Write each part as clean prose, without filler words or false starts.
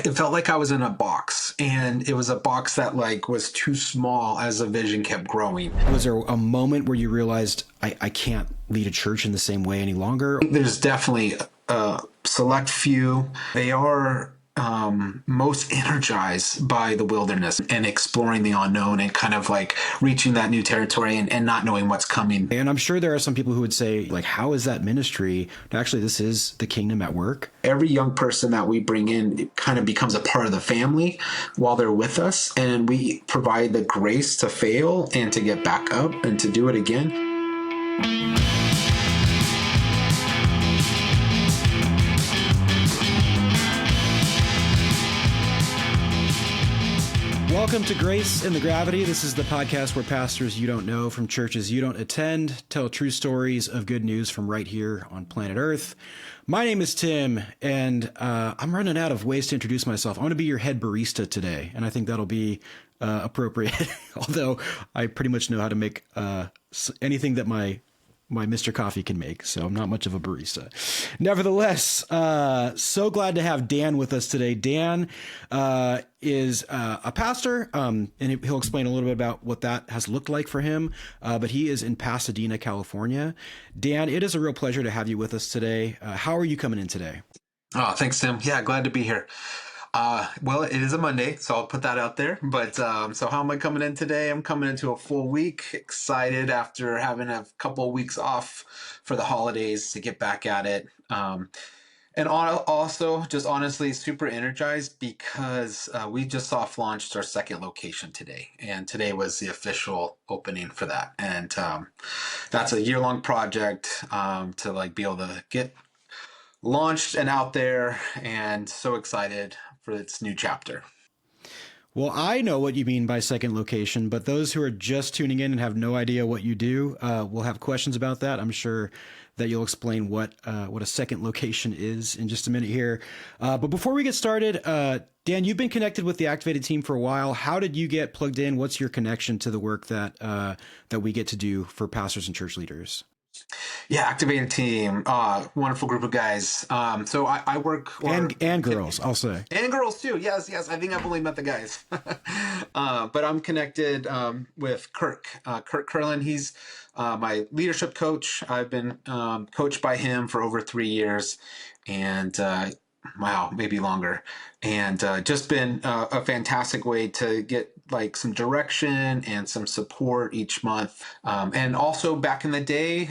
It felt like I was in a box, and it was a box that like was too small as the vision kept growing. Was there a moment where you realized I can't lead a church in the same way any longer? There's definitely a select few. They are most energized by the wilderness and exploring the unknown and kind of like reaching that new territory and not knowing what's coming. And I'm sure there are some people who would say, like, how is that ministry? Actually, this is the kingdom at work. Every young person that we bring in, it kind of becomes a part of the family while they're with us, and we provide the grace to fail and to get back up and to do it again. Welcome to Grace in the Gravity. This is the podcast where pastors you don't know from churches you don't attend tell true stories of good news from right here on planet Earth. My name is Tim, and I'm running out of ways to introduce myself. I'm going to be your head barista today, and I think that'll be appropriate, although I pretty much know how to make anything that my Mr. Coffee can make, so I'm not much of a barista. Nevertheless, so glad to have Dan with us today. Dan is a pastor, and he'll explain a little bit about what that has looked like for him, but he is in Pasadena, California. Dan, it is a real pleasure to have you with us today. How are you coming in today? Oh, thanks, Tim. Yeah, glad to be here. Well, it is a Monday, so I'll put that out there. But so how am I coming in today? I'm coming into a full week, excited after having a couple of weeks off for the holidays to get back at it. Also, just honestly, super energized because we just soft launched our second location today, and today was the official opening for that. And that's a year-long project to like be able to get launched and out there, and so excited for its new chapter. Well, I know what you mean by second location, but those who are just tuning in and have no idea what you do will have questions about that. I'm sure that you'll explain what a second location is in just a minute here. But before we get started, Dan, you've been connected with the Activated team for a while. How did you get plugged in? What's your connection to the work that we get to do for pastors and church leaders? Yeah, Activated team, wonderful group of guys. So I work and girls, I'll say, and girls too. Yes. I think I've only met the guys, but I'm connected with Kirk Curlin. He's my leadership coach. I've been coached by him for over 3 years, and wow, maybe longer, and just been a fantastic way to get like some direction and some support each month. And also back in the day,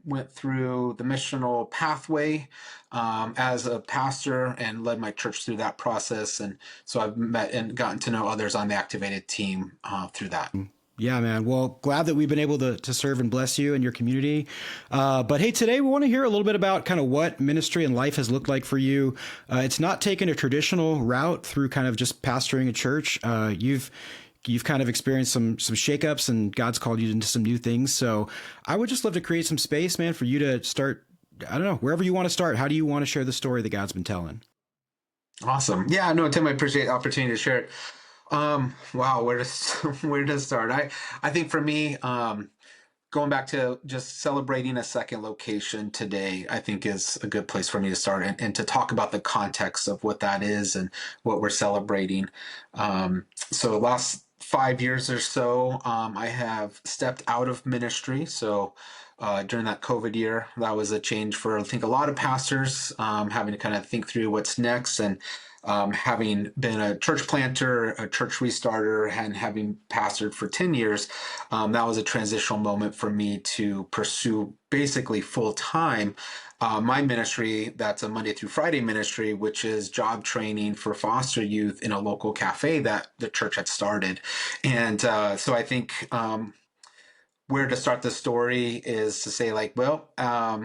went through the missional pathway as a pastor and led my church through that process. And so I've met and gotten to know others on the Activated team through that. Yeah, man. Well, glad that we've been able to serve and bless you and your community. But hey, today we want to hear a little bit about kind of what ministry and life has looked like for you. It's not taken a traditional route through kind of just pastoring a church. You've kind of experienced some shakeups, and God's called you into some new things. So I would just love to create some space, man, for you to start, I don't know, wherever you want to start. How do you want to share the story that God's been telling? Awesome. Yeah, no, Tim, I appreciate the opportunity to share it. Wow, where to start? I think for me, going back to just celebrating a second location today, I think is a good place for me to start and to talk about the context of what that is and what we're celebrating. So the last 5 years or so, I have stepped out of ministry. So during that COVID year, that was a change for, I think, a lot of pastors, having to kind of think through what's next. And having been a church planter, a church restarter, and having pastored for 10 years, that was a transitional moment for me to pursue basically full time my ministry. That's a Monday through Friday ministry, which is job training for foster youth in a local cafe that the church had started. And so I think where to start the story is to say, like, well,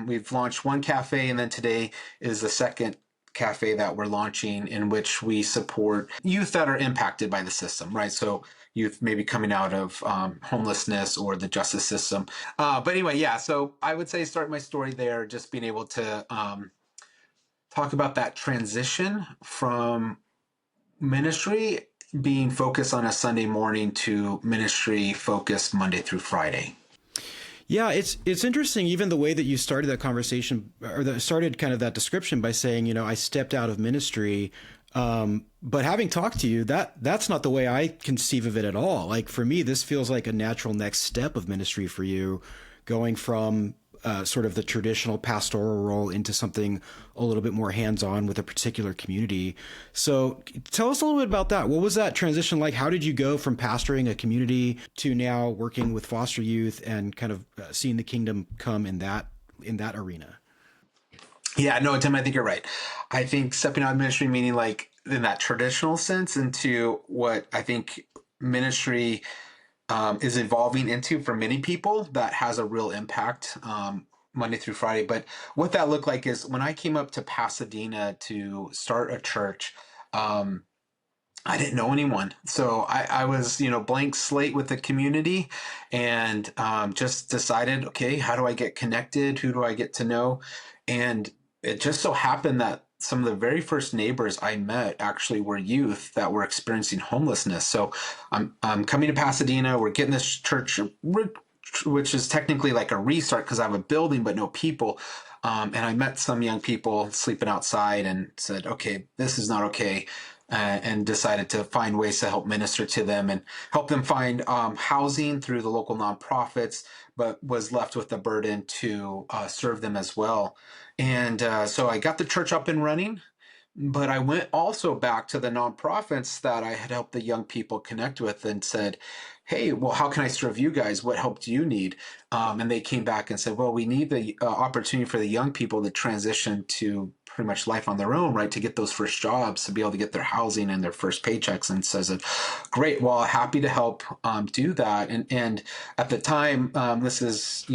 we've launched one cafe, and then today is the second cafe that we're launching, in which we support youth that are impacted by the system, right? So youth maybe coming out of homelessness or the justice system. But anyway, yeah, so I would say start my story there, just being able to talk about that transition from ministry being focused on a Sunday morning to ministry focused Monday through Friday. Yeah, it's interesting, even the way that you started that conversation, or that started kind of that description by saying, I stepped out of ministry But having talked to you, that's not the way I conceive of it at all. Like for me, this feels like a natural next step of ministry for you, going from sort of the traditional pastoral role into something a little bit more hands-on with a particular community. So tell us a little bit about that. What was that transition like? How did you go from pastoring a community to now working with foster youth and kind of seeing the kingdom come in that arena? Yeah, no, Tim, I think you're right. I think stepping out of ministry, meaning like in that traditional sense, into what I think ministry is evolving into for many people that has a real impact Monday through Friday. But what that looked like is when I came up to Pasadena to start a church. I didn't know anyone. So I was, blank slate with the community and just decided, okay, how do I get connected? Who do I get to know? And it just so happened that some of the very first neighbors I met actually were youth that were experiencing homelessness. So I'm coming to Pasadena. We're getting this church, which is technically like a restart because I have a building but no people. And I met some young people sleeping outside and said, okay, this is not okay. And decided to find ways to help minister to them and help them find housing through the local nonprofits, but was left with the burden to serve them as well. And so I got the church up and running, but I went also back to the nonprofits that I had helped the young people connect with and said, hey, well, how can I serve you guys? What help do you need? And they came back and said, well, we need the opportunity for the young people to transition to pretty much life on their own, right? To get those first jobs, to be able to get their housing and their first paychecks. And says, great, well, happy to help do that. And at the time, this is,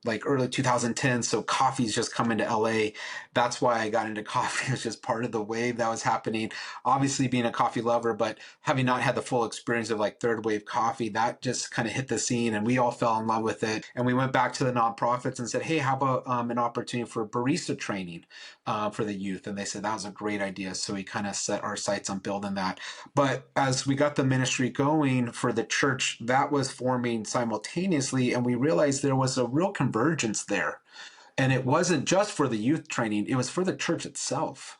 like early 2010, so coffee's just coming to LA. That's why I got into coffee. It was just part of the wave that was happening. Obviously being a coffee lover, but having not had the full experience of like third wave coffee, that just kind of hit the scene and we all fell in love with it. And we went back to the nonprofits and said, hey, how about an opportunity for barista training for the youth? And they said that was a great idea. So we kind of set our sights on building that. But as we got the ministry going for the church, that was forming simultaneously. And we realized there was a real convergence there. And it wasn't just for the youth training, it was for the church itself.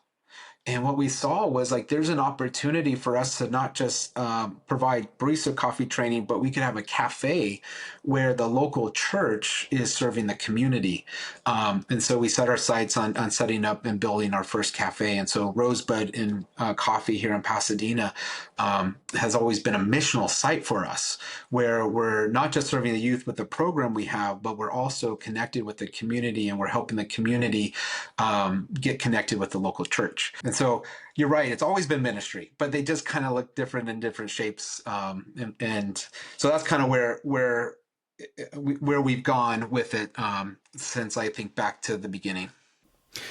And what we saw was like there's an opportunity for us to not just provide barista coffee training, but we could have a cafe where the local church is serving the community. And so we set our sights on setting up and building our first cafe. And so Rosebud in Coffee here in Pasadena has always been a missional site for us, where we're not just serving the youth with the program we have, but we're also connected with the community and we're helping the community get connected with the local church. And so you're right, it's always been ministry, but they just kind of look different in different shapes. And so that's kind of where we've gone with it since I think back to the beginning.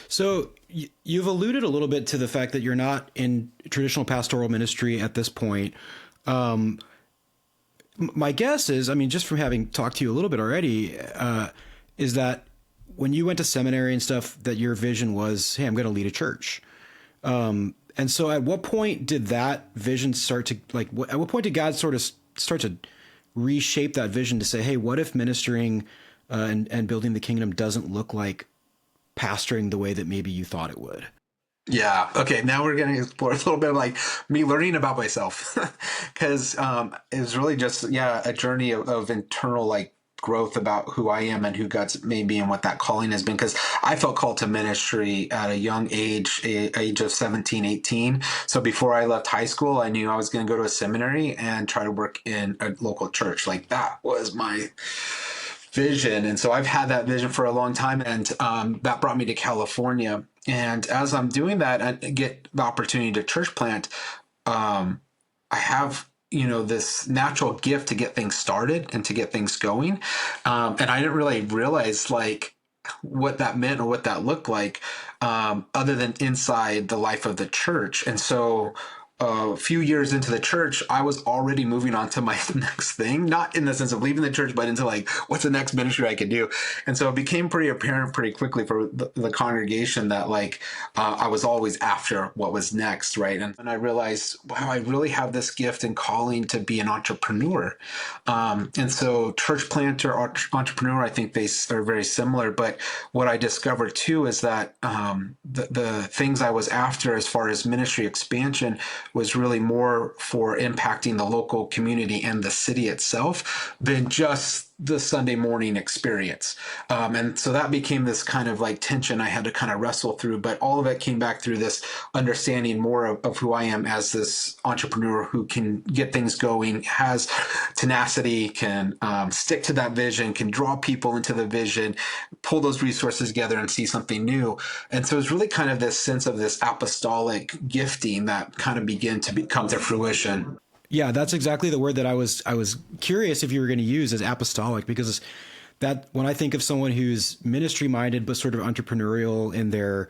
So you've alluded a little bit to the fact that you're not in traditional pastoral ministry at this point. My guess is, I mean, just from having talked to you a little bit already, is that when you went to seminary and stuff, that your vision was, hey, I'm going to lead a church. And so at what point did that vision start to, like, at what point did God sort of start to reshape that vision to say, hey, what if ministering and building the kingdom doesn't look like pastoring the way that maybe you thought it would? Yeah. Okay. Now we're going to explore a little bit of like me learning about myself because it was really just, a journey of internal like growth about who I am and who God's made me and what that calling has been. Because I felt called to ministry at a young age of 17, 18. So before I left high school, I knew I was going to go to a seminary and try to work in a local church. Like that was my vision. And so I've had that vision for a long time. And that brought me to California. And as I'm doing that, I get the opportunity to church plant. I have, this natural gift to get things started and to get things going. And I didn't really realize like what that meant or what that looked like other than inside the life of the church. And so a few years into the church, I was already moving on to my next thing, not in the sense of leaving the church, but into like, what's the next ministry I could do? And so it became pretty apparent pretty quickly for the congregation that like, I was always after what was next, right? And I realized, wow, I really have this gift and calling to be an entrepreneur. And so church planter, entrepreneur, I think they are very similar. But what I discovered too is that the things I was after as far as ministry expansion was really more for impacting the local community and the city itself than just the Sunday morning experience. And so that became this kind of like tension I had to kind of wrestle through. But all of it came back through this understanding more of who I am as this entrepreneur who can get things going, has tenacity, can stick to that vision, can draw people into the vision, pull those resources together and see something new. And so it's really kind of this sense of this apostolic gifting that kind of began to come to fruition. Yeah, that's exactly the word that I was curious if you were going to use, as apostolic, because that when I think of someone who's ministry minded but sort of entrepreneurial in their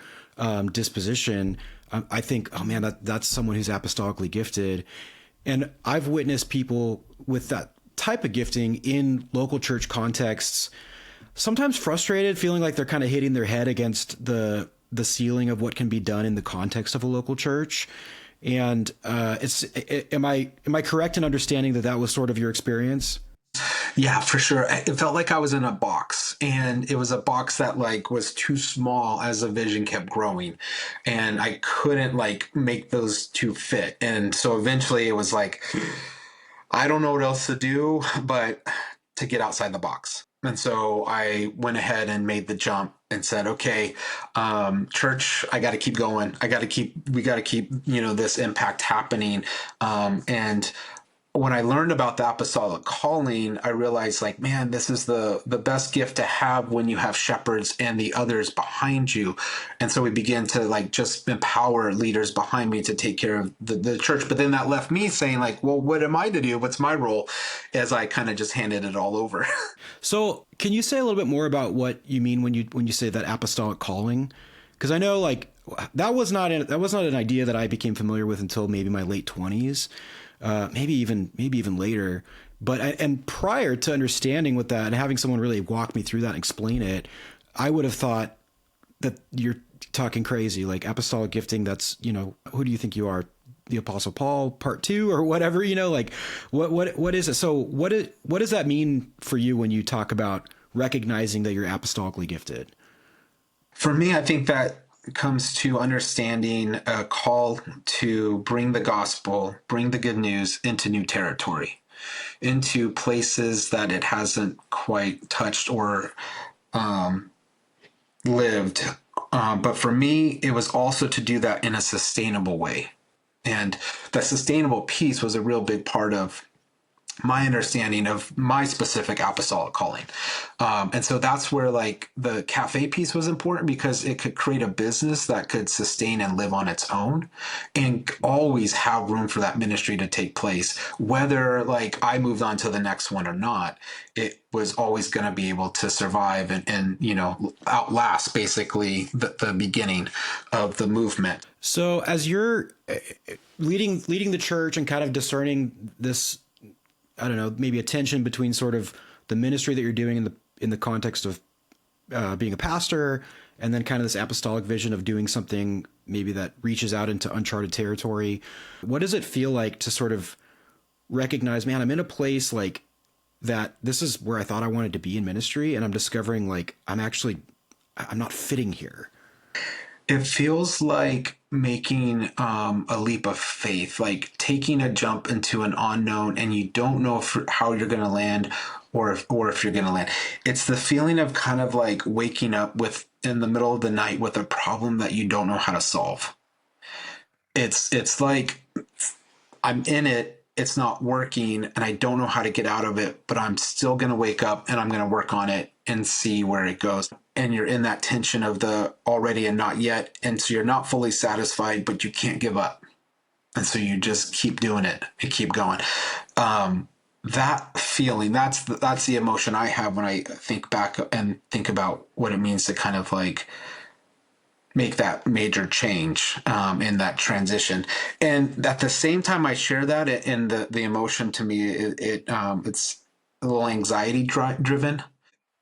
disposition, I think, oh man, that's someone who's apostolically gifted. And I've witnessed people with that type of gifting in local church contexts, sometimes frustrated, feeling like they're kind of hitting their head against the ceiling of what can be done in the context of a local church. And am I correct in understanding that that was sort of your experience? Yeah, for sure. It felt like I was in a box, and it was a box that like was too small as the vision kept growing, and I couldn't like make those two fit. And so eventually it was like, I don't know what else to do but to get outside the box. And so I went ahead and made the jump and said, okay, church, I got to keep going. We got to keep, this impact happening. And when I learned about the apostolic calling, I realized like, man, this is the best gift to have when you have shepherds and the others behind you. And so we began to like just empower leaders behind me to take care of the church. But then that left me saying like, well, what am I to do? What's my role? As I kind of just handed it all over. So can you say a little bit more about what you mean when you say that apostolic calling? Because I know like that was not an idea that I became familiar with until maybe my late 20s. Maybe even later. And prior to understanding what that and having someone really walk me through that and explain it, I would have thought that you're talking crazy, like apostolic gifting. That's, who do you think you are? The Apostle Paul part 2 or whatever, like what is it? So what does that mean for you when you talk about recognizing that you're apostolically gifted? For me, I think that comes to understanding a call to bring the gospel, bring the good news into new territory, into places that it hasn't quite touched or lived. But for me, it was also to do that in a sustainable way. And that sustainable piece was a real big part of my understanding of my specific apostolic calling. And so that's where like the cafe piece was important because it could create a business that could sustain and live on its own and always have room for that ministry to take place. Whether like I moved on to the next one or not, it was always going to be able to survive and outlast basically the beginning of the movement. So as you're leading the church and kind of discerning this, I don't know, maybe a tension between sort of the ministry that you're doing in the context of being a pastor, and then kind of this apostolic vision of doing something maybe that reaches out into uncharted territory. What does it feel like to sort of recognize, man, I'm in a place like that. This is where I thought I wanted to be in ministry, and I'm discovering like I'm not fitting here. It feels like making a leap of faith, like taking a jump into an unknown, and you don't know how you're going to land, or if you're going to land. It's the feeling of kind of like waking up in the middle of the night with a problem that you don't know how to solve. It's like I'm in it, it's not working, and I don't know how to get out of it, but I'm still going to wake up and I'm going to work on it and see where it goes. And you're in that tension of the already and not yet. And so you're not fully satisfied, but you can't give up. And so you just keep doing it and keep going. That feeling, that's the emotion I have when I think back and think about what it means to kind of like make that major change in that transition. And at the same time, I share that, and the emotion to me, it's a little anxiety driven.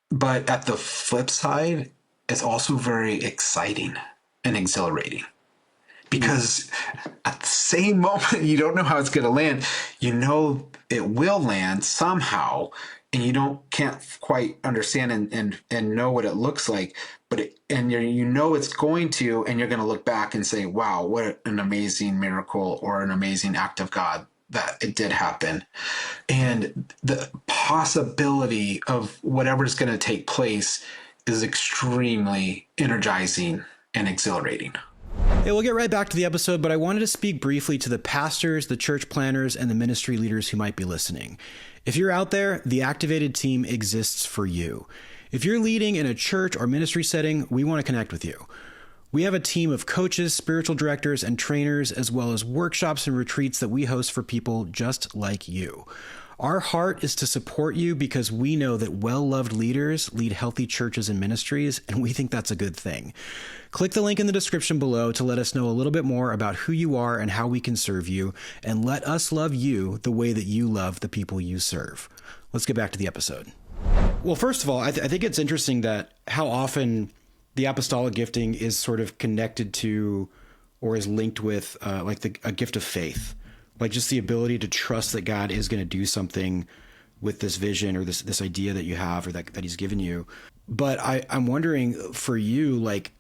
But at the flip side, it's also very exciting and exhilarating because at the same moment you don't know how it's going to land. You know it will land somehow, and you don't can't quite understand and know what it looks like, but you know it's going to, and you're going to look back and say, wow, what an amazing miracle or an amazing act of God that it did happen. And the possibility of whatever's going to take place is extremely energizing and exhilarating. Hey, we'll get right back to the episode, but I wanted to speak briefly to the pastors, the church planners, and the ministry leaders who might be listening. If you're out there, the Activated team exists for you. If you're leading in a church or ministry setting, we want to connect with you. We have a team of coaches, spiritual directors, and trainers, as well as workshops and retreats that we host for people just like you. Our heart is to support you because we know that well-loved leaders lead healthy churches and ministries, and we think that's a good thing. Click the link in the description below to let us know a little bit more about who you are and how we can serve you, and let us love you the way that you love the people you serve. Let's get back to the episode. Well, first of all, I think it's interesting that how often the apostolic gifting is sort of connected to or is linked with a gift of faith. Like just the ability to trust that God is going to do something with this vision or this idea that you have or that he's given you. But I'm wondering for you, like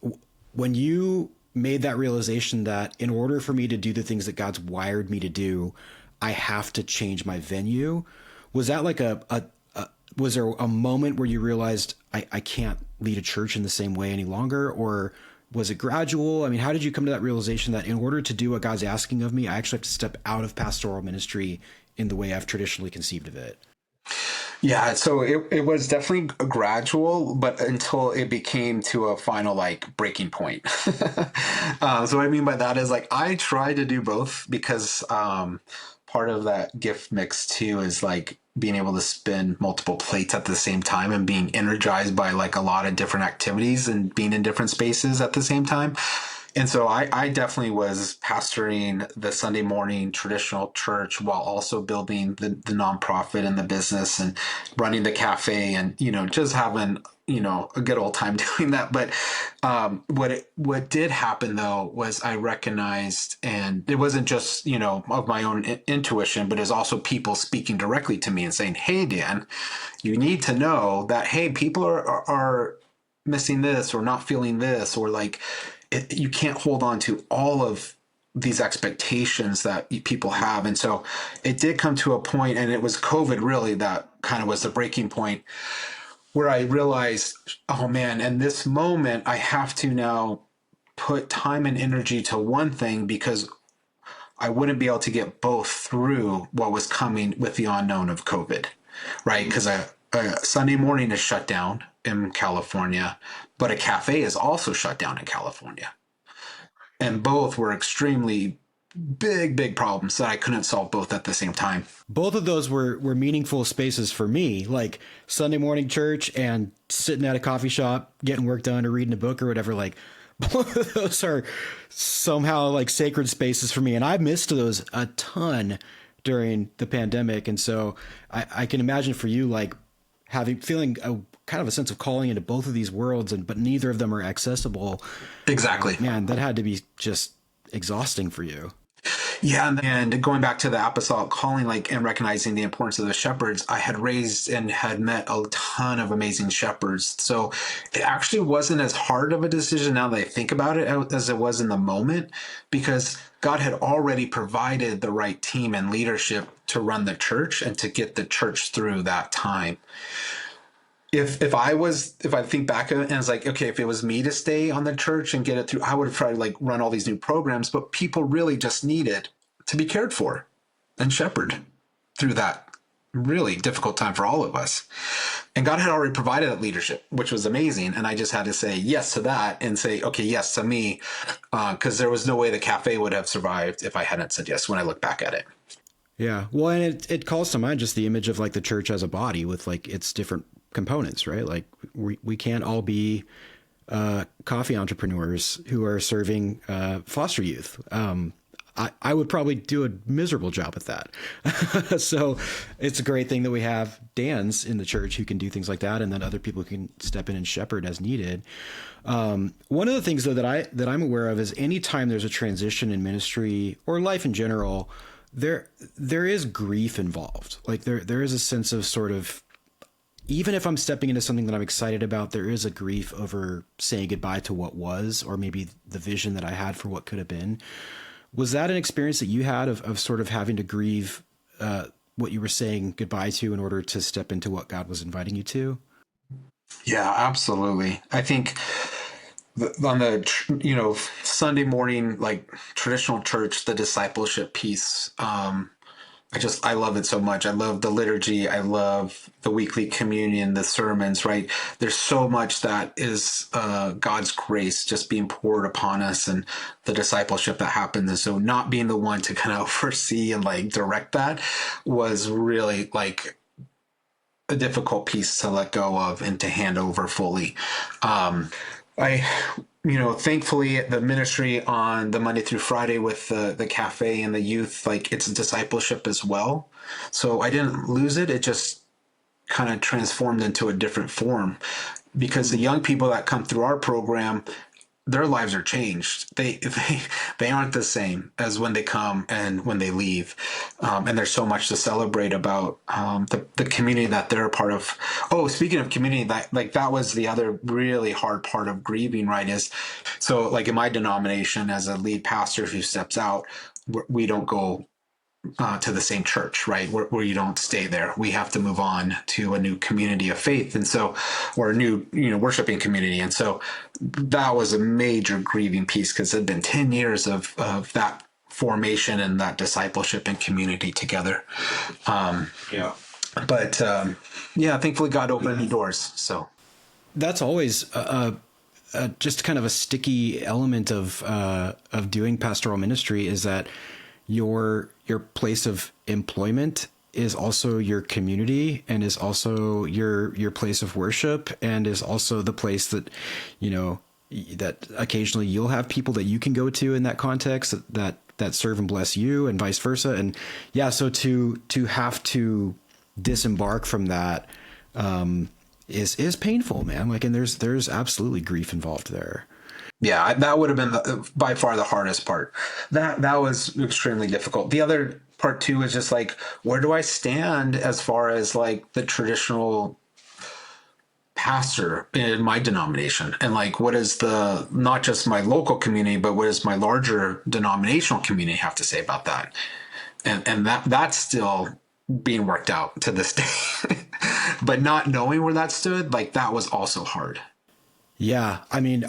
when you made that realization that in order for me to do the things that God's wired me to do, I have to change my venue. Was that like was there a moment where you realized I can't lead a church in the same way any longer? Or was it gradual? I mean, how did you come to that realization that in order to do what God's asking of me, I actually have to step out of pastoral ministry in the way I've traditionally conceived of it? Yeah, so it was definitely gradual, but until it became to a final like breaking point. So what I mean by that is like I try to do both because part of that gift mix too is like being able to spin multiple plates at the same time and being energized by like a lot of different activities and being in different spaces at the same time. And so I definitely was pastoring the Sunday morning traditional church while also building the nonprofit and the business and running the cafe and, just having, a good old time doing that. But what did happen though was I recognized, and it wasn't just, of my own intuition, but it's also people speaking directly to me and saying, hey, Dan, you need to know that, hey, people are missing this or not feeling this, or like, you can't hold on to all of these expectations that people have. And so it did come to a point, and it was COVID really that kind of was the breaking point where I realized, oh man, in this moment, I have to now put time and energy to one thing because I wouldn't be able to get both through what was coming with the unknown of COVID, right? Because a Sunday morning is shut down in California, but a cafe is also shut down in California. And both were extremely big problems that I couldn't solve both at the same time. Both of those were meaningful spaces for me, like Sunday morning church and sitting at a coffee shop, getting work done or reading a book or whatever. Like both of those are somehow like sacred spaces for me. And I've missed those a ton during the pandemic. And so I can imagine for you, like feeling a kind of a sense of calling into both of these worlds, but neither of them are accessible. Exactly. Man, that had to be just exhausting for you. Yeah, and going back to the apostolic calling, like, and recognizing the importance of the shepherds, I had raised and had met a ton of amazing shepherds. So it actually wasn't as hard of a decision now that I think about it as it was in the moment, because God had already provided the right team and leadership to run the church and to get the church through that time. If I think back and it's like, okay, if it was me to stay on the church and get it through, I would have tried to like run all these new programs, but people really just needed to be cared for and shepherded through that really difficult time for all of us. And God had already provided that leadership, which was amazing. And I just had to say yes to that and say, okay, yes to me, because there was no way the cafe would have survived if I hadn't said yes when I look back at it. Yeah. Well, and it calls to mind just the image of like the church as a body with like its different components, right? Like we can't all be coffee entrepreneurs who are serving foster youth. I would probably do a miserable job at that. So it's a great thing that we have Dans in the church who can do things like that, and then other people can step in and shepherd as needed. One of the things though that I'm aware of is anytime there's a transition in ministry or life in general, there is grief involved. Like there is a sense of sort of, even if I'm stepping into something that I'm excited about, there is a grief over saying goodbye to what was, or maybe the vision that I had for what could have been. Was that an experience that you had of sort of having to grieve what you were saying goodbye to in order to step into what God was inviting you to? Yeah, absolutely. I think on the Sunday morning, like traditional church, the discipleship piece, I love it so much. I love the liturgy. I love the weekly communion, the sermons, right? There's so much that is God's grace just being poured upon us, and the discipleship that happens. And so not being the one to kind of oversee and like direct that was really like a difficult piece to let go of and to hand over fully. I, thankfully the ministry on the Monday through Friday with the cafe and the youth, like it's discipleship as well. So I didn't lose it. It just kind of transformed into a different form, because the young people that come through our program, their lives are changed. They aren't the same as when they come and when they leave. And there's so much to celebrate about the community that they're a part of. Oh, speaking of community, that was the other really hard part of grieving, right? Is so like in my denomination, as a lead pastor who steps out, we don't go to the same church, right? Where you don't stay there. We have to move on to a new community of faith. And so, or a new, worshiping community. And so that was a major grieving piece, because it had been 10 years of that formation and that discipleship and community together. Yeah. But thankfully God opened the doors. So That's always just kind of a sticky element of doing pastoral ministry, is that your place of employment is also your community, and is also your place of worship, and is also the place that, that occasionally you'll have people that you can go to in that context that serve and bless you, and vice versa. And so to have to disembark from that is painful, man. Like, and there's absolutely grief involved there. Yeah, that would have been by far the hardest part. That was extremely difficult. The other part too is just like, where do I stand as far as like the traditional pastor in my denomination, and like what is the, not just my local community, but what does my larger denominational community have to say about that? And that's still being worked out to this day. But not knowing where that stood, like that was also hard. Yeah, I mean,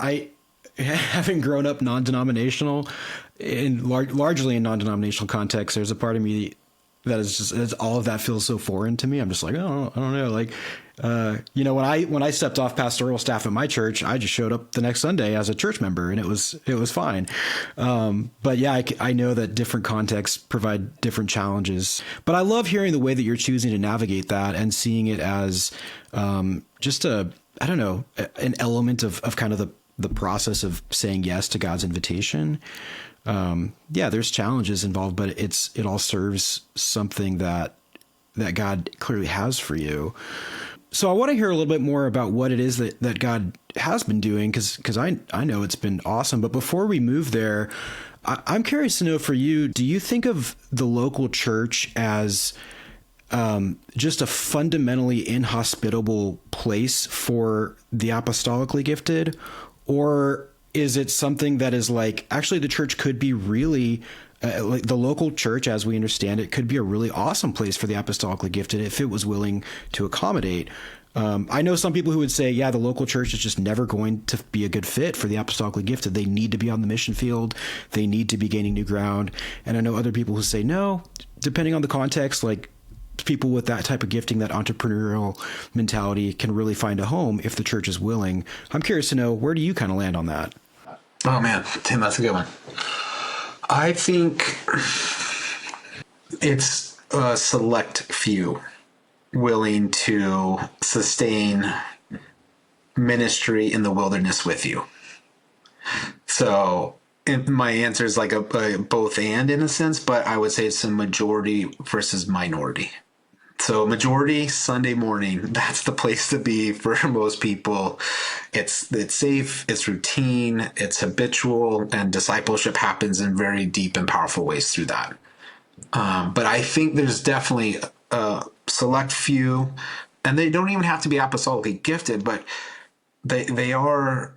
having grown up non-denominational, largely in non-denominational context, there's a part of me that is just, all of that feels so foreign to me. I'm just like, oh, I don't know. Like, when I stepped off pastoral staff at my church, I just showed up the next Sunday as a church member, and it was fine. But yeah, I know that different contexts provide different challenges, but I love hearing the way that you're choosing to navigate that and seeing it as just an element of kind of the process of saying yes to God's invitation. There's challenges involved, but it all serves something that God clearly has for you. So I want to hear a little bit more about what it is that God has been doing, because I know it's been awesome. But before we move there, I'm curious to know, for you, do you think of the local church as just a fundamentally inhospitable place for the apostolically gifted? Or is it something that is like, actually the church could be really, like the local church as we understand it, could be a really awesome place for the apostolically gifted if it was willing to accommodate? I know some people who would say, the local church is just never going to be a good fit for the apostolically gifted. They need to be on the mission field. They need to be gaining new ground. And I know other people who say, no, depending on the context, like, people with that type of gifting, that entrepreneurial mentality, can really find a home if the church is willing. I'm curious to know, where do you kind of land on that? Oh man, Tim, that's a good one. I think it's a select few willing to sustain ministry in the wilderness with you. So my answer is like a both and in a sense, but I would say it's a majority versus minority. So majority Sunday morning, that's the place to be for most people. It's safe, it's routine, it's habitual, and discipleship happens in very deep and powerful ways through that. But I think there's definitely a select few, and they don't even have to be apostolically gifted, but they are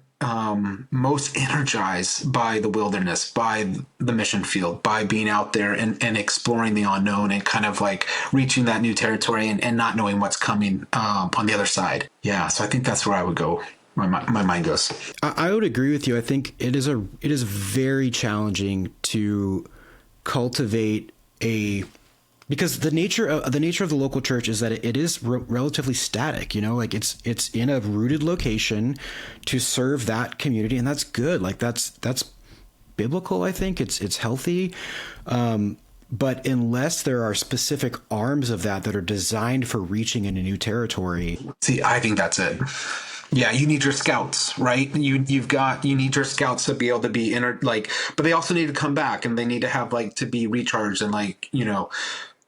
most energized by the wilderness, by the mission field, by being out there and exploring the unknown and kind of like reaching that new territory and not knowing what's coming on the other side. Yeah, so I think that's where I would go. My mind goes. I would agree with you. I think it is very challenging to cultivate because the nature of the local church is that it is relatively static, like it's in a rooted location to serve that community. And that's good. Like that's biblical. I think it's healthy. But unless there are specific arms of that are designed for reaching into new territory. See, I think that's it. Yeah, you need your scouts, right? You need your scouts to be able to be but they also need to come back and they need to have to be recharged and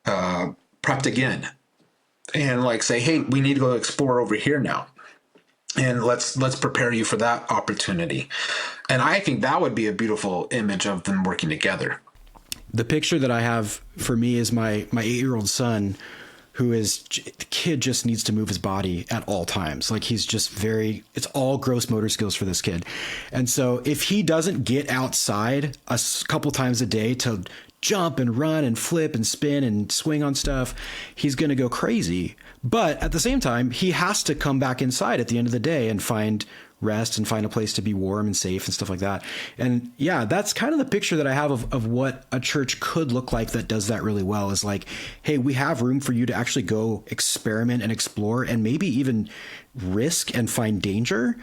prepped again, and say, hey, we need to go explore over here now, and let's prepare you for that opportunity. And I think that would be a beautiful image of them working together. The picture that I have for me is my 8-year-old son, the kid just needs to move his body at all times. Like he's just it's all gross motor skills for this kid. And so if he doesn't get outside a couple times a day to jump and run and flip and spin and swing on stuff, he's going to go crazy. But at the same time, he has to come back inside at the end of the day and find rest and find a place to be warm and safe and stuff like that. And yeah, that's kind of the picture that I have of what a church could look like that does that really well, is like, hey, we have room for you to actually go experiment and explore and maybe even risk and find danger.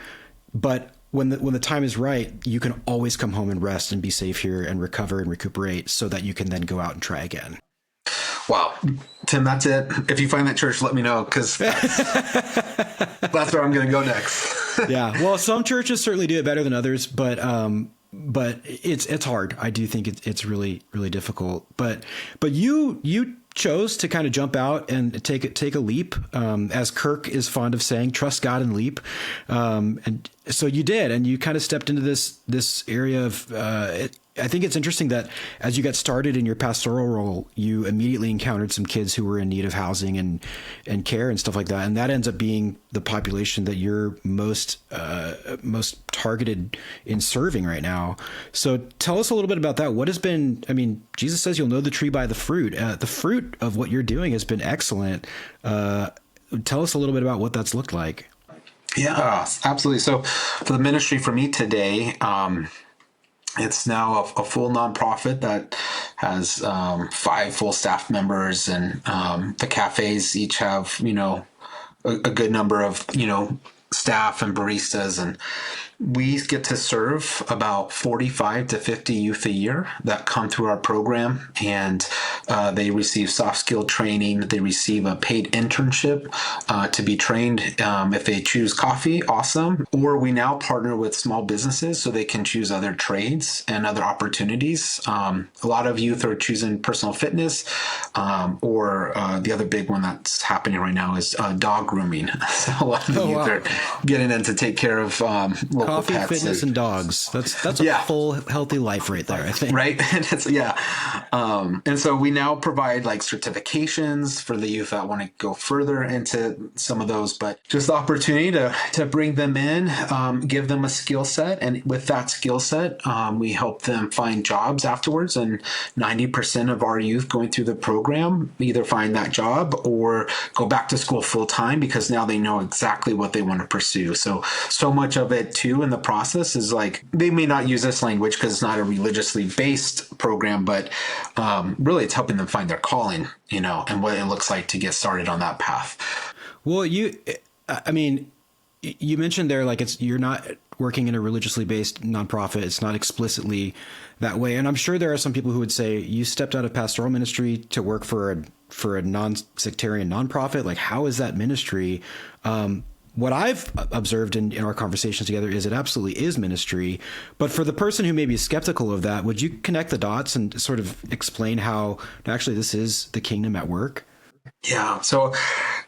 But when the time is right, you can always come home and rest and be safe here and recover and recuperate so that you can then go out and try again. Wow. Tim, that's it. If you find that church, let me know, because that's where I'm going to go next. Yeah. Well, some churches certainly do it better than others, but it's hard. I do think it's really, really difficult. But you chose to kind of jump out and take a leap, as Kirk is fond of saying, trust God and leap. And so you did, and you kind of stepped into this area of I think it's interesting that as you got started in your pastoral role, you immediately encountered some kids who were in need of housing and care and stuff like that. And that ends up being the population that you're most targeted in serving right now. So tell us a little bit about that. What has been, Jesus says you'll know the tree by the fruit. The fruit of what you're doing has been excellent. Tell us a little bit about what that's looked like. Yeah, absolutely. So for the ministry for me today, it's now a full nonprofit that has 5 full staff members, and the cafes each have, a good number of, staff and baristas, and we get to serve about 45 to 50 youth a year that come through our program, and they receive soft skill training. They receive a paid internship to be trained if they choose coffee, awesome. Or we now partner with small businesses so they can choose other trades and other opportunities. A lot of youth are choosing personal fitness, or the other big one that's happening right now is dog grooming. So a lot of the youth are getting in to take care of local coffee, pets, fitness, and dogs. That's a full, healthy life right there, I think. Right? And so we now provide certifications for the youth that want to go further into some of those, but just the opportunity to bring them in, give them a skill set. And with that skill set, we help them find jobs afterwards. And 90% of our youth going through the program either find that job or go back to school full time, because now they know exactly what they want to pursue. So much of it too in the process is they may not use this language because it's not a religiously based program, but really it's helping them find their calling, and what it looks like to get started on that path. Well, you mentioned there, you're not working in a religiously based nonprofit. It's not explicitly that way. And I'm sure there are some people who would say you stepped out of pastoral ministry to work for a non-sectarian nonprofit. How is that ministry? what I've observed in our conversations together is it absolutely is ministry. But for the person who may be skeptical of that, would you connect the dots and sort of explain how actually this is the kingdom at work? Yeah, so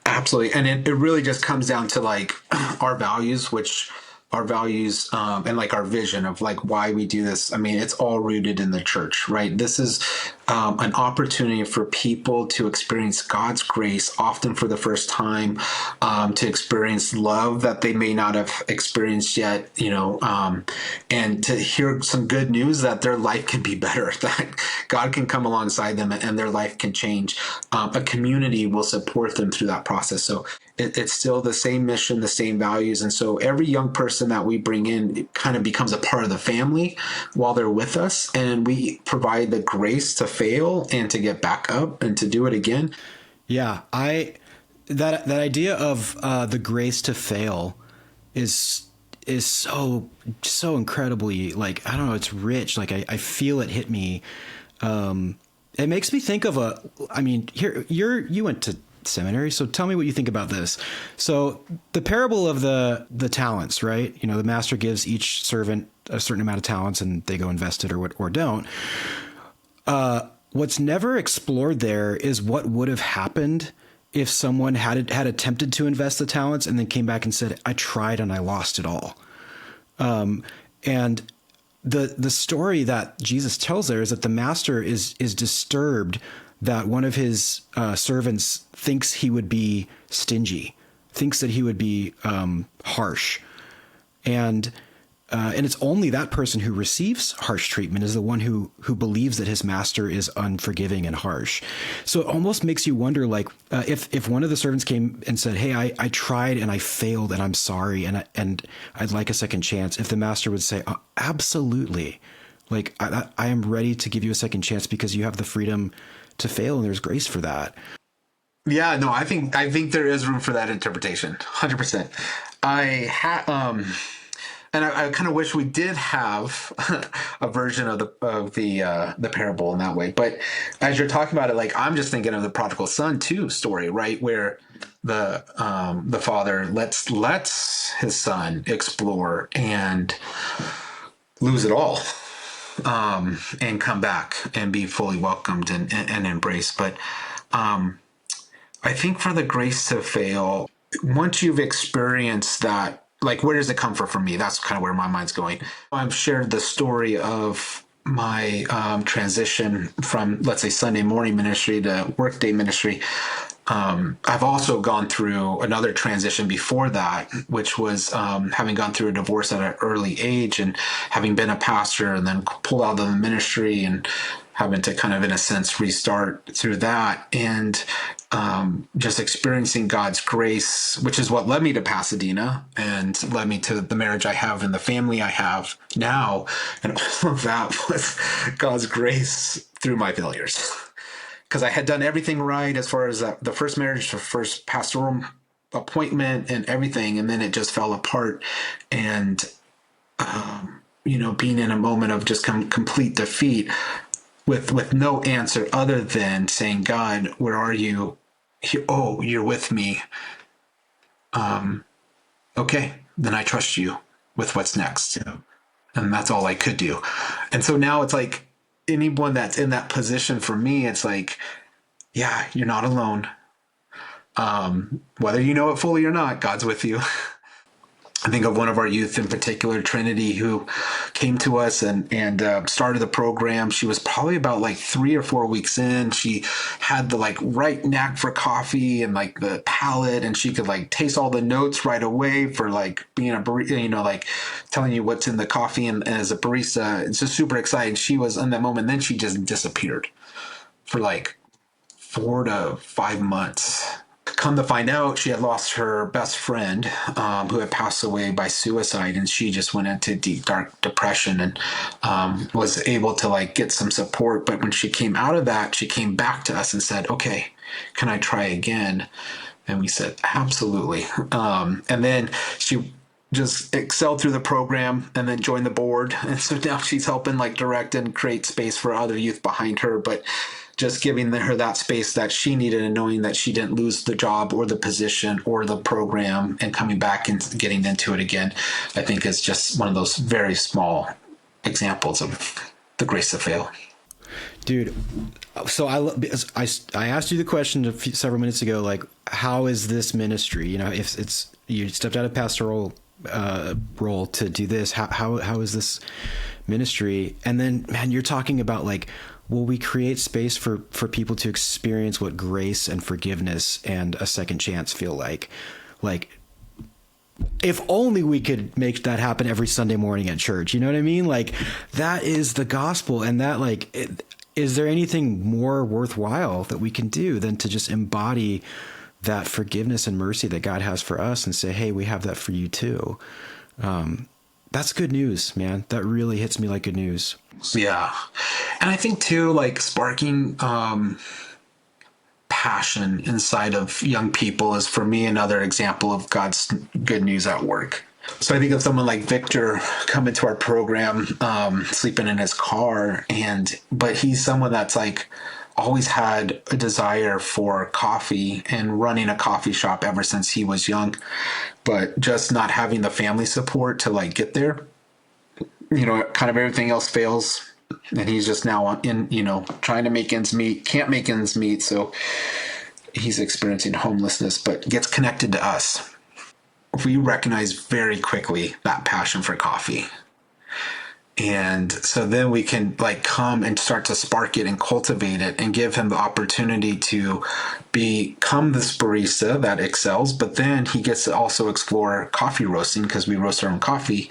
absolutely. And it really just comes down to like our values, which our values and like our vision of like why we do this. I mean, it's all rooted in the church, right? This is an opportunity for people to experience God's grace, often for the first time, to experience love that they may not have experienced yet, and to hear some good news that their life can be better, that God can come alongside them and their life can change. A community will support them through that process. So it's still the same mission, the same values. And so every young person that we bring in it kind of becomes a part of the family while they're with us. And we provide the grace to fail and to get back up and to do it again. Yeah, that idea of the grace to fail is so incredibly, like, I don't know, it's rich. Like I feel it hit me. It makes me think of you went to seminary, so tell me what you think about this. So the parable of the talents, right? The master gives each servant a certain amount of talents and they go invest it or don't. What's never explored there is what would have happened if someone had attempted to invest the talents and then came back and said, I tried and I lost it all. And the story that Jesus tells there is that the master is disturbed that one of his servants thinks he would be stingy, thinks that he would be harsh. And it's only that person who receives harsh treatment is the one who believes that his master is unforgiving and harsh. So it almost makes you wonder, like, if one of the servants came and said, hey, I tried and I failed and I'm sorry and I'd like a second chance, if the master would say, oh, absolutely, like I am ready to give you a second chance because you have the freedom to fail and there's grace for that. Yeah, no, I think there is room for that interpretation. 100%. And I kind of wish we did have a version of the parable in that way. But as you're talking about it, like I'm just thinking of the prodigal son too story, right, where the father lets his son explore and lose it all, and come back and be fully welcomed and embraced. But I think for the grace to fail, once you've experienced that, like, where does it come from for me? That's kind of where my mind's going. I've shared the story of my transition from, let's say, Sunday morning ministry to workday ministry. I've also gone through another transition before that, which was having gone through a divorce at an early age and having been a pastor and then pulled out of the ministry and having to kind of, in a sense, restart through that. And just experiencing God's grace, which is what led me to Pasadena and led me to the marriage I have and the family I have now. And all of that was God's grace through my failures. Because I had done everything right as far as the first marriage, the first pastoral appointment and everything. And then it just fell apart. And, being in a moment of just complete defeat with no answer other than saying, God, where are you? Oh, you're with me. Okay, then I trust you with what's next. Yeah. And that's all I could do. And so now it's like anyone that's in that position for me, it's like, yeah, you're not alone. Whether you know it fully or not, God's with you. I think of one of our youth in particular, Trinity, who came to us and started the program. She was probably about like 3 or 4 weeks in. She had the like right knack for coffee and like the palate, and she could like taste all the notes right away for like being a barista, like telling you what's in the coffee. And as a barista, it's just super exciting. She was in that moment. Then she just disappeared for like 4 to 5 months. Come to find out, she had lost her best friend, who had passed away by suicide, and she just went into deep, dark depression and was able to like get some support. But when she came out of that, she came back to us and said, "Okay, can I try again?" And we said, "Absolutely." And then she just excelled through the program and then joined the board, and so now she's helping like direct and create space for other youth behind her. But just giving her that space that she needed and knowing that she didn't lose the job or the position or the program and coming back and getting into it again, I think is just one of those very small examples of the grace to fail. Dude, so I asked you the question several minutes ago, like, how is this ministry? You know, if it's you stepped out of pastoral role to do this, how is this ministry? And then, man, you're talking about like, will we create space for people to experience what grace and forgiveness and a second chance feel like? Like, if only we could make that happen every Sunday morning at church. You know what I mean? Like, that is the gospel. And that, like, is there anything more worthwhile that we can do than to just embody that forgiveness and mercy that God has for us and say, hey, we have that for you too. That's good news, man. That really hits me like good news. Yeah. And I think too, like sparking passion inside of young people is for me another example of God's good news at work. So I think of someone like Victor coming to our program, sleeping in his car, but he's someone that's like always had a desire for coffee and running a coffee shop ever since he was young, but just not having the family support to like get there. You know, kind of everything else fails. And he's just now in, trying to make ends meet, can't make ends meet. So he's experiencing homelessness, but gets connected to us. We recognize very quickly that passion for coffee. And so then we can like come and start to spark it and cultivate it and give him the opportunity to become this barista that excels. But then he gets to also explore coffee roasting because we roast our own coffee.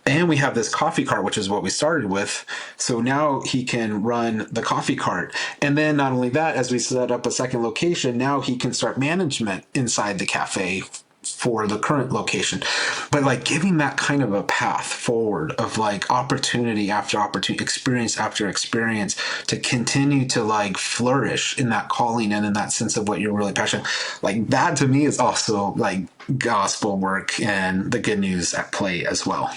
And we have this coffee cart, which is what we started with. So now he can run the coffee cart. And then not only that, as we set up a second location, now he can start management inside the cafe for the current location. But like giving that kind of a path forward of like opportunity after opportunity, experience after experience to continue to like flourish in that calling and in that sense of what you're really passionate. Like that to me is also like gospel work and the good news at play as well.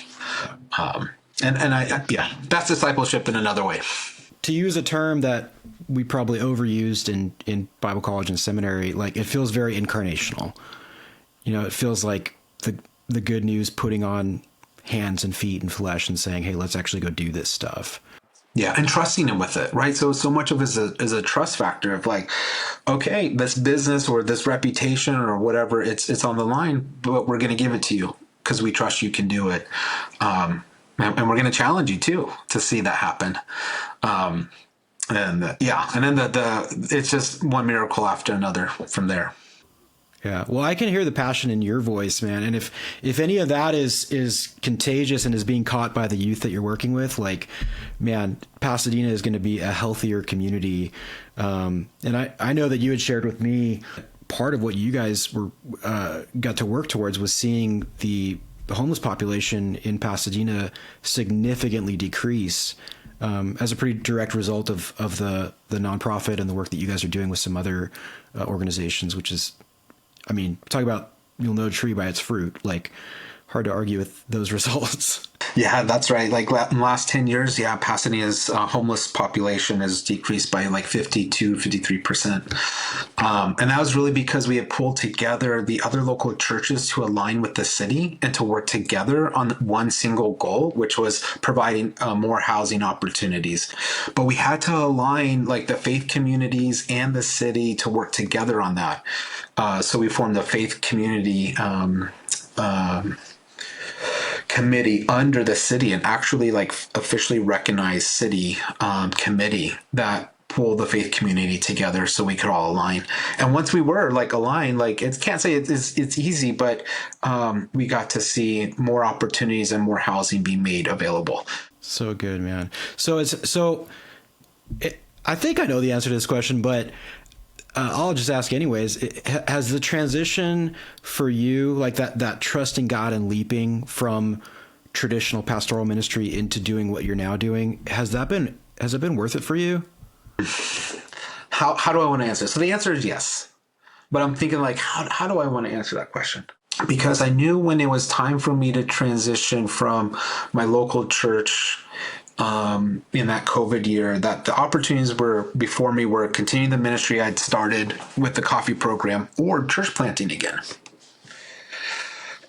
That's discipleship in another way. To use a term that we probably overused in Bible college and seminary, like it feels very incarnational. You know, it feels like the good news putting on hands and feet and flesh and saying, hey, let's actually go do this stuff. Yeah, and trusting him with it, right? So much of it is a trust factor of like, okay, this business or this reputation or whatever, it's on the line, but we're going to give it to you because we trust you can do it. And we're going to challenge you too to see that happen. And then it's just one miracle after another from there. Yeah. Well, I can hear the passion in your voice, man. And if any of that is contagious and is being caught by the youth that you're working with, like, man, Pasadena is going to be a healthier community. And I know that you had shared with me part of what you guys were got to work towards was seeing the homeless population in Pasadena significantly decrease as a pretty direct result of the nonprofit and the work that you guys are doing with some other organizations, which is, I mean, talk about you'll know a tree by its fruit. Like, hard to argue with those results. Yeah, that's right. Like in the last 10 years, Pasadena's homeless population has decreased by like 53%. And that was really because we had pulled together the other local churches to align with the city and to work together on one single goal, which was providing more housing opportunities. But we had to align like the faith communities and the city to work together on that. So we formed the faith community committee under the city, and actually like officially recognized city committee that pull the faith community together so we could all align. And once we were like aligned, like it can't say it's easy, but we got to see more opportunities and more housing be made available. So good, man. I think I know the answer to this question, but I'll just ask anyways. Has the transition for you, like that trusting God and leaping from traditional pastoral ministry into doing what you're now doing, has it been worth it for you? How do I want to answer? So the answer is yes. But I'm thinking like, how do I want to answer that question? Because I knew when it was time for me to transition from my local church in that COVID year, that the opportunities were before me were continuing the ministry I'd started with the coffee program or church planting again.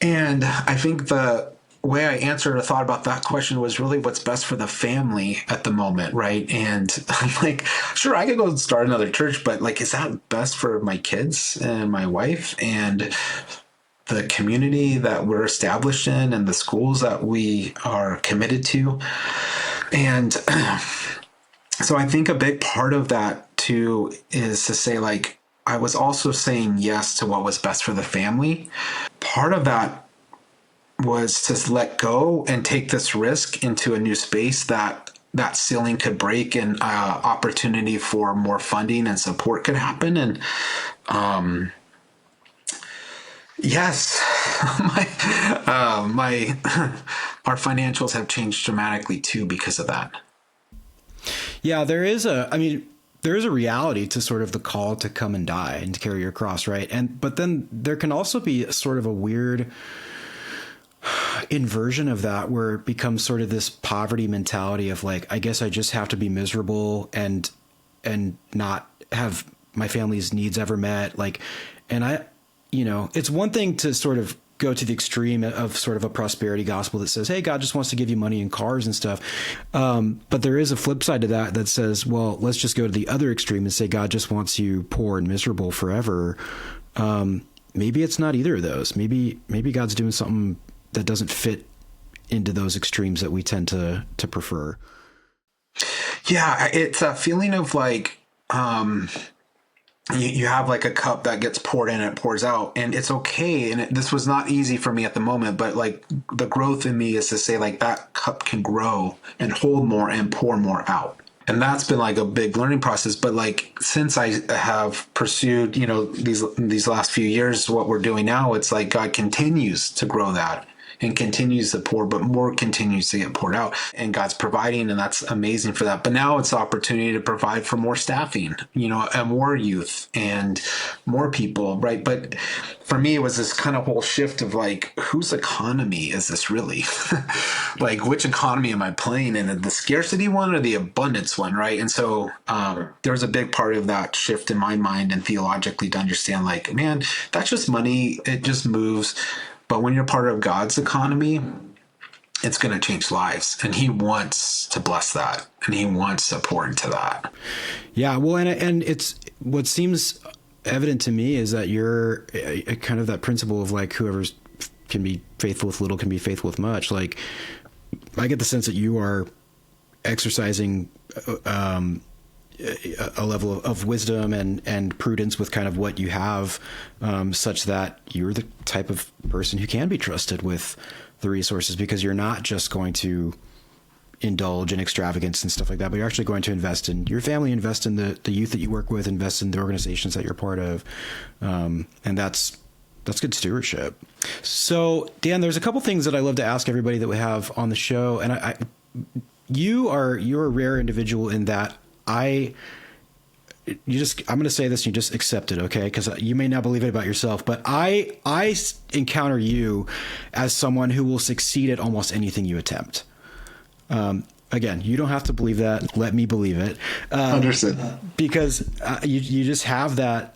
And I think the way I answered or thought about that question was really what's best for the family at the moment, right? And I'm like, sure, I could go start another church, but like, is that best for my kids and my wife and the community that we're established in and the schools that we are committed to? And so I think a big part of that too is to say, like, I was also saying yes to what was best for the family. Part of that was to let go and take this risk into a new space that ceiling could break and opportunity for more funding and support could happen. And yes, my our financials have changed dramatically too because of that. Yeah, there is a reality to sort of the call to come and die and to carry your cross, right? But then there can also be sort of a weird inversion of that where it becomes sort of this poverty mentality of like, I guess I just have to be miserable and not have my family's needs ever met. Like, and it's one thing to sort of go to the extreme of sort of a prosperity gospel that says, hey, God just wants to give you money and cars and stuff. But there is a flip side to that says, well, let's just go to the other extreme and say God just wants you poor and miserable forever. Maybe it's not either of those. Maybe God's doing something that doesn't fit into those extremes that we tend to prefer. Yeah, it's a feeling of like, you have like a cup that gets poured in and it pours out, and it's okay. And this was not easy for me at the moment, but like the growth in me is to say like that cup can grow and hold more and pour more out. And that's been like a big learning process. But like, since I have pursued, these last few years, what we're doing now, it's like God continues to grow that and continues to pour, but more continues to get poured out, and God's providing, and that's amazing for that. But now it's the opportunity to provide for more staffing, and more youth and more people, right? But for me, it was this kind of whole shift of like, whose economy is this really? Like, which economy am I playing in? The scarcity one or the abundance one, right? And so there was a big part of that shift in my mind and theologically to understand, like, man, that's just money. It just moves. But when you're part of God's economy, it's going to change lives. And he wants to bless that. And he wants to pour into that. Yeah. Well, and it's what seems evident to me is that you're a kind of that principle of like, whoever's can be faithful with little can be faithful with much. Like, I get the sense that you are exercising a level of wisdom and prudence with kind of what you have, such that you're the type of person who can be trusted with the resources, because you're not just going to indulge in extravagance and stuff like that, but you're actually going to invest in your family, invest in the youth that you work with, invest in the organizations that you're part of. And that's good stewardship. So Dan, there's a couple things that I love to ask everybody that we have on the show. And you're a rare individual in that I'm going to say this and you just accept it. Okay. Cause you may not believe it about yourself, but I encounter you as someone who will succeed at almost anything you attempt. Again, you don't have to believe that. Let me believe it. Understood. Because you just have that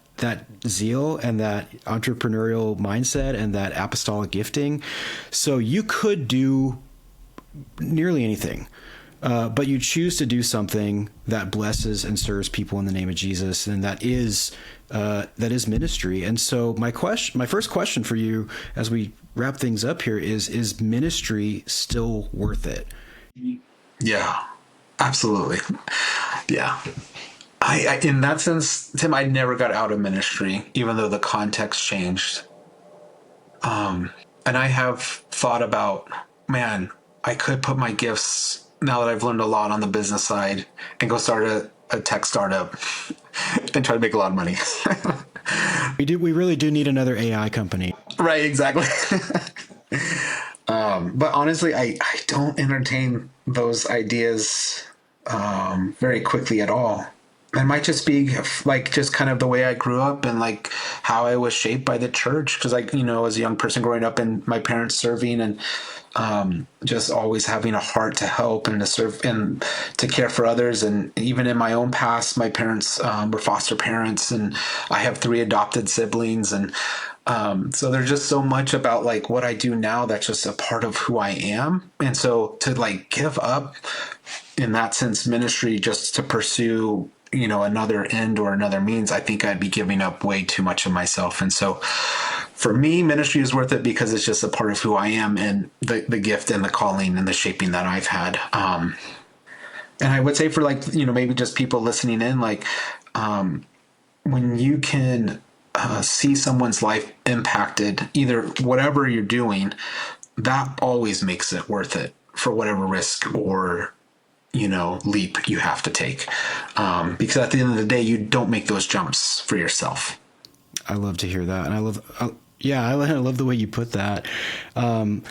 zeal and that entrepreneurial mindset and that apostolic gifting. So you could do nearly anything. But you choose to do something that blesses and serves people in the name of Jesus, and that is ministry. And so my first question for you, as we wrap things up here, is ministry still worth it? Yeah, absolutely. Yeah. I in that sense, Tim, I never got out of ministry, even though the context changed. And I have thought about, man, I could put my gifts, now that I've learned a lot on the business side, and go start a tech startup and try to make a lot of money. We really do need another AI company. Right, exactly. But honestly, I don't entertain those ideas very quickly at all. it might just be like just kind of the way I grew up and like how I was shaped by the church. Because like, as a young person growing up and my parents serving and just always having a heart to help and to serve and to care for others. And even in my own past, my parents were foster parents, and I have three adopted siblings. And so there's just so much about like what I do now that's just a part of who I am. And so to like give up in that sense ministry just to pursue another end or another means, I think I'd be giving up way too much of myself. And so for me, ministry is worth it because it's just a part of who I am and the gift and the calling and the shaping that I've had. And I would say for like, maybe just people listening in, like when you can see someone's life impacted, either whatever you're doing, that always makes it worth it for whatever risk or leap you have to take, because at the end of the day, you don't make those jumps for yourself. I love to hear that, and I love the way you put that. And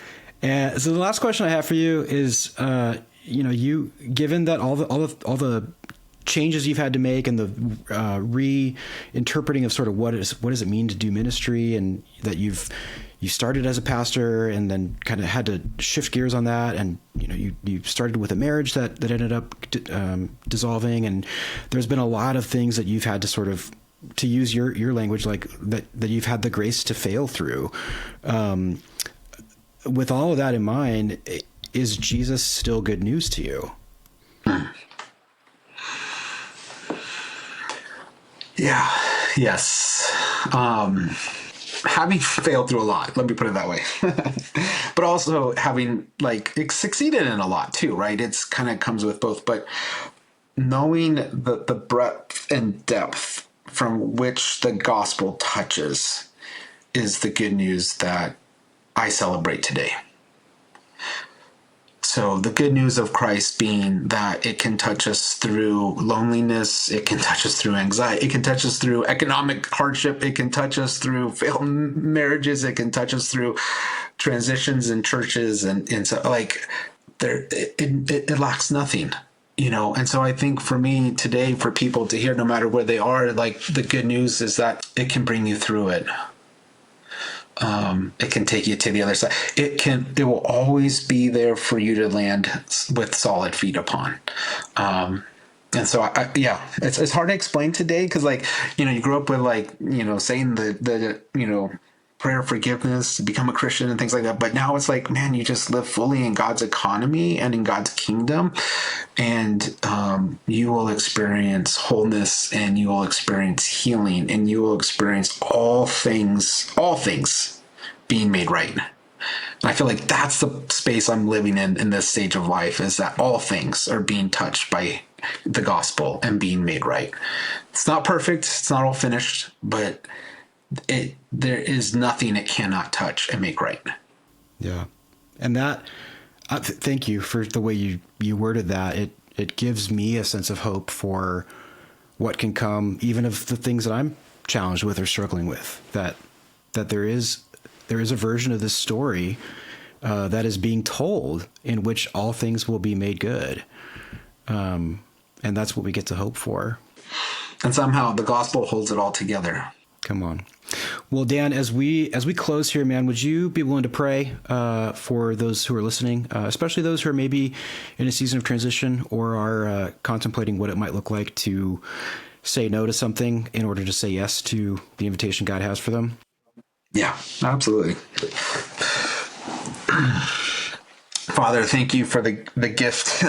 so the last question I have for you is, you given that all the changes you've had to make and the reinterpreting of sort of what does it mean to do ministry, and that you started as a pastor and then kind of had to shift gears on that, and you started with a marriage that ended up dissolving, and there's been a lot of things that you've had to sort of, to use your language, like that you've had the grace to fail through. With all of that in mind, is Jesus still good news to you? Yeah. Yes. Having failed through a lot, let me put it that way, but also having like succeeded in a lot too, right? It's kind of comes with both, but knowing the breadth and depth from which the gospel touches is the good news that I celebrate today. So the good news of Christ being that it can touch us through loneliness, it can touch us through anxiety, it can touch us through economic hardship, it can touch us through failed marriages, it can touch us through transitions in churches, and so like it lacks nothing. And so I think for me today, for people to hear, no matter where they are, like the good news is that it can bring you through it. It can take you to the other side. It will always be there for you to land with solid feet upon. And so it's hard to explain today because like, you grew up with like, saying the prayer of forgiveness to become a Christian and things like that. But now it's like, man, you just live fully in God's economy and in God's kingdom, and you will experience wholeness, and you will experience healing, and you will experience all things being made right. And I feel like that's the space I'm living in this stage of life, is that all things are being touched by the gospel and being made right. It's not perfect. It's not all finished, but there is nothing it cannot touch and make right. Yeah. And that, thank you for the way you worded that. It gives me a sense of hope for what can come, even of the things that I'm challenged with or struggling with, that there is a version of this story that is being told in which all things will be made good. And that's what we get to hope for. And somehow the gospel holds it all together. Come on. Well, Dan, as we close here, man, would you be willing to pray for those who are listening, especially those who are maybe in a season of transition or are contemplating what it might look like to say no to something in order to say yes to the invitation God has for them? Yeah, absolutely. Father, thank you for the gift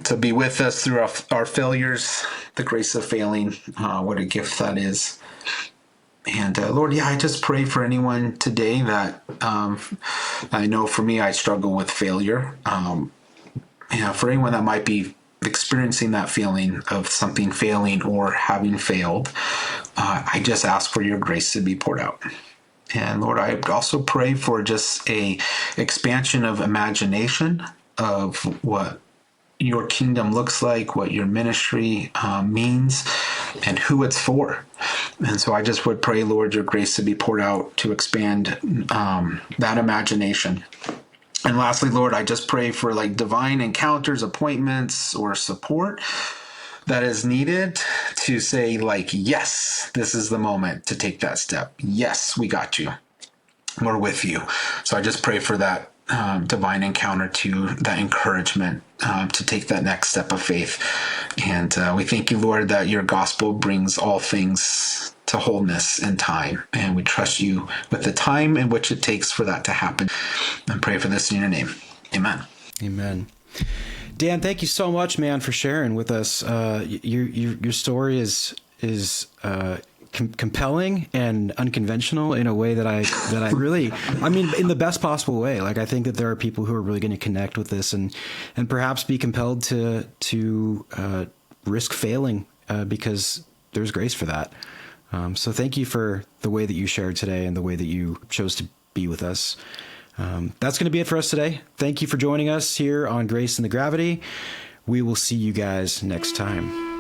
to be with us through our failures, the grace of failing. What a gift that is. And Lord, I just pray for anyone today that I know for me, I struggle with failure. For anyone that might be experiencing that feeling of something failing or having failed, I just ask for your grace to be poured out. And Lord, I also pray for just a expansion of imagination of what your kingdom looks like, what your ministry means, and who it's for. And so I just would pray, Lord, your grace to be poured out to expand that imagination. And lastly, Lord, I just pray for like divine encounters, appointments, or support that is needed to say, like, yes, this is the moment to take that step. Yes, we got you. We're with you. So I just pray for that divine encounter, to that encouragement to take that next step of faith. And we thank you, Lord, that your gospel brings all things to wholeness in time. And we trust you with the time in which it takes for that to happen. And pray for this in your name. Amen. Amen. Dan, thank you so much, man, for sharing with us. Your story is compelling and unconventional in a way that I really, I mean, in the best possible way. Like, I think that there are people who are really going to connect with this and perhaps be compelled to risk failing because there's grace for that. So thank you for the way that you shared today and the way that you chose to be with us. That's going to be it for us today. Thank you for joining us here on Grace in the Gravity. We will see you guys next time.